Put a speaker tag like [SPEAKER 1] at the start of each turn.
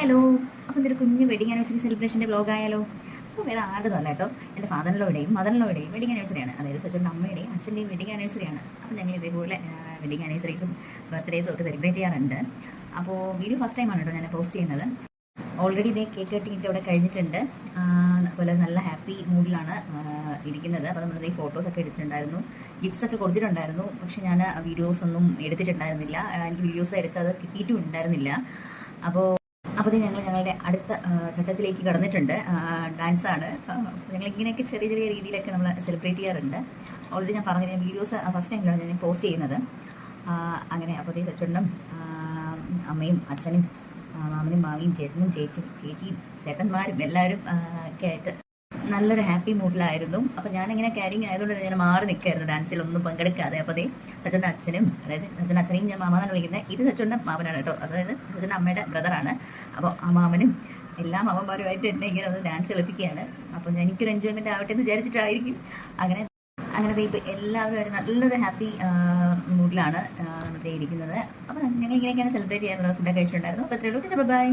[SPEAKER 1] Hello. അപ്പോൾ ഇതൊരു കുഞ്ഞ് വെഡിങ് ആനിവേഴ്സറി സെലിബ്രേഷൻ്റെ വ്ലോഗായാലോ? അപ്പോൾ വേറെ ആരുടെതല്ല കേട്ടോ, എൻ്റെ ഫാദറിലോടെയും മദറിലോടെയും വെഡിങ് ആനിവേഴ്സറിയാണ്. അതായത് സച്ചിൻ്റെ അമ്മയുടെയും അച്ഛൻ്റെയും വെഡിങ് ആനിവേഴ്സറിയാണ്. അപ്പോൾ ഞങ്ങൾ ഇതേപോലെ വെഡിങ് ആനിവേഴ്സറീസും ബർത്ത്ഡേസും ഒക്കെ സെലിബ്രേറ്റ് ചെയ്യാറുണ്ട്. അപ്പോൾ വീഡിയോ ഫസ്റ്റ് ടൈമാണ് കേട്ടോ ഞാൻ പോസ്റ്റ് ചെയ്യുന്നത്. ഓൾറെഡി ഇതേ കേക്ക് കട്ടിങ്ങൊക്കെ ഇവിടെ കഴിഞ്ഞിട്ടുണ്ട്. അതുപോലെ നല്ല ഹാപ്പി മൂഡിലാണ് ഇരിക്കുന്നത്. അപ്പോൾ നമ്മളിത് ഈ ഫോട്ടോസൊക്കെ എടുത്തിട്ടുണ്ടായിരുന്നു, ഗിഫ്റ്റ്സ് ഒക്കെ കൊടുത്തിട്ടുണ്ടായിരുന്നു. പക്ഷെ ഞാൻ വീഡിയോസ് ഒന്നും എടുത്തിട്ടുണ്ടായിരുന്നില്ല. എനിക്ക് വീഡിയോസ് എടുത്തത് കിട്ടിയിട്ടും ഉണ്ടായിരുന്നില്ല. അപ്പോൾ ഞങ്ങളുടെ അടുത്ത ഘട്ടത്തിലേക്ക് കടന്നിട്ടുണ്ട്. ഡാൻസാണ്. ഞങ്ങൾ ഇങ്ങനെയൊക്കെ ചെറിയ ചെറിയ രീതിയിലൊക്കെ നമ്മൾ സെലിബ്രേറ്റ് ചെയ്യാറുണ്ട്. ഓൾറെഡി ഞാൻ പറഞ്ഞില്ല, വീഡിയോസ് ഫസ്റ്റ് ടൈമിലാണ് ഞാൻ പോസ്റ്റ് ചെയ്യുന്നത്. അങ്ങനെ അപ്പോൾ സച്ചനും അമ്മയും അച്ഛനും മാമനും മാവിയും ചേട്ടനും ചേച്ചിയും ചേട്ടന്മാരും എല്ലാവരും ഒക്കെ ആയിട്ട് നല്ലൊരു ഹാപ്പി മൂഡിലായിരുന്നു. അപ്പോൾ ഞാനിങ്ങനെ ക്യാരിങ് ആയതുകൊണ്ട് ഞാൻ മാറി നിൽക്കായിരുന്നു, ഡാൻസിലൊന്നും പങ്കെടുക്കാതെ. അപ്പോൾ സച്ചൻ്റെ അച്ഛനും, അതായത് സച്ചൻ്റെ അച്ഛനെയും ഞാൻ മാമാന്നാണ് വിളിക്കുന്നത്. ഇത് സച്ചൻ്റെ മാമനാണ് കേട്ടോ, അതായത് സച്ചൻ്റെ അമ്മയുടെ ബ്രദറാണ്. അപ്പോൾ ആ മാമനും എല്ലാ മാമന്മാരുമായിട്ട് എന്നെ ഇങ്ങനെ ഒന്ന് ഡാൻസ് കളിപ്പിക്കുകയാണ്. അപ്പോൾ എനിക്കൊരു എൻജോയ്മെൻറ്റ് ആവട്ടെ എന്ന് വിചാരിച്ചിട്ടായിരിക്കും. അങ്ങനെ ഇപ്പോൾ എല്ലാവരും ഒരു നല്ലൊരു ഹാപ്പി മൂഡിലാണ് ഇരിക്കുന്നത്. അപ്പോൾ ഞങ്ങൾ ഇങ്ങനെയൊക്കെയാണ് സെലിബ്രേറ്റ് ചെയ്യാനുള്ളത്. ഫുഡൊക്കെ കഴിച്ചിട്ടുണ്ടായിരുന്നു. അപ്പോൾ അത്രയുള്ളൂ. ബൈ.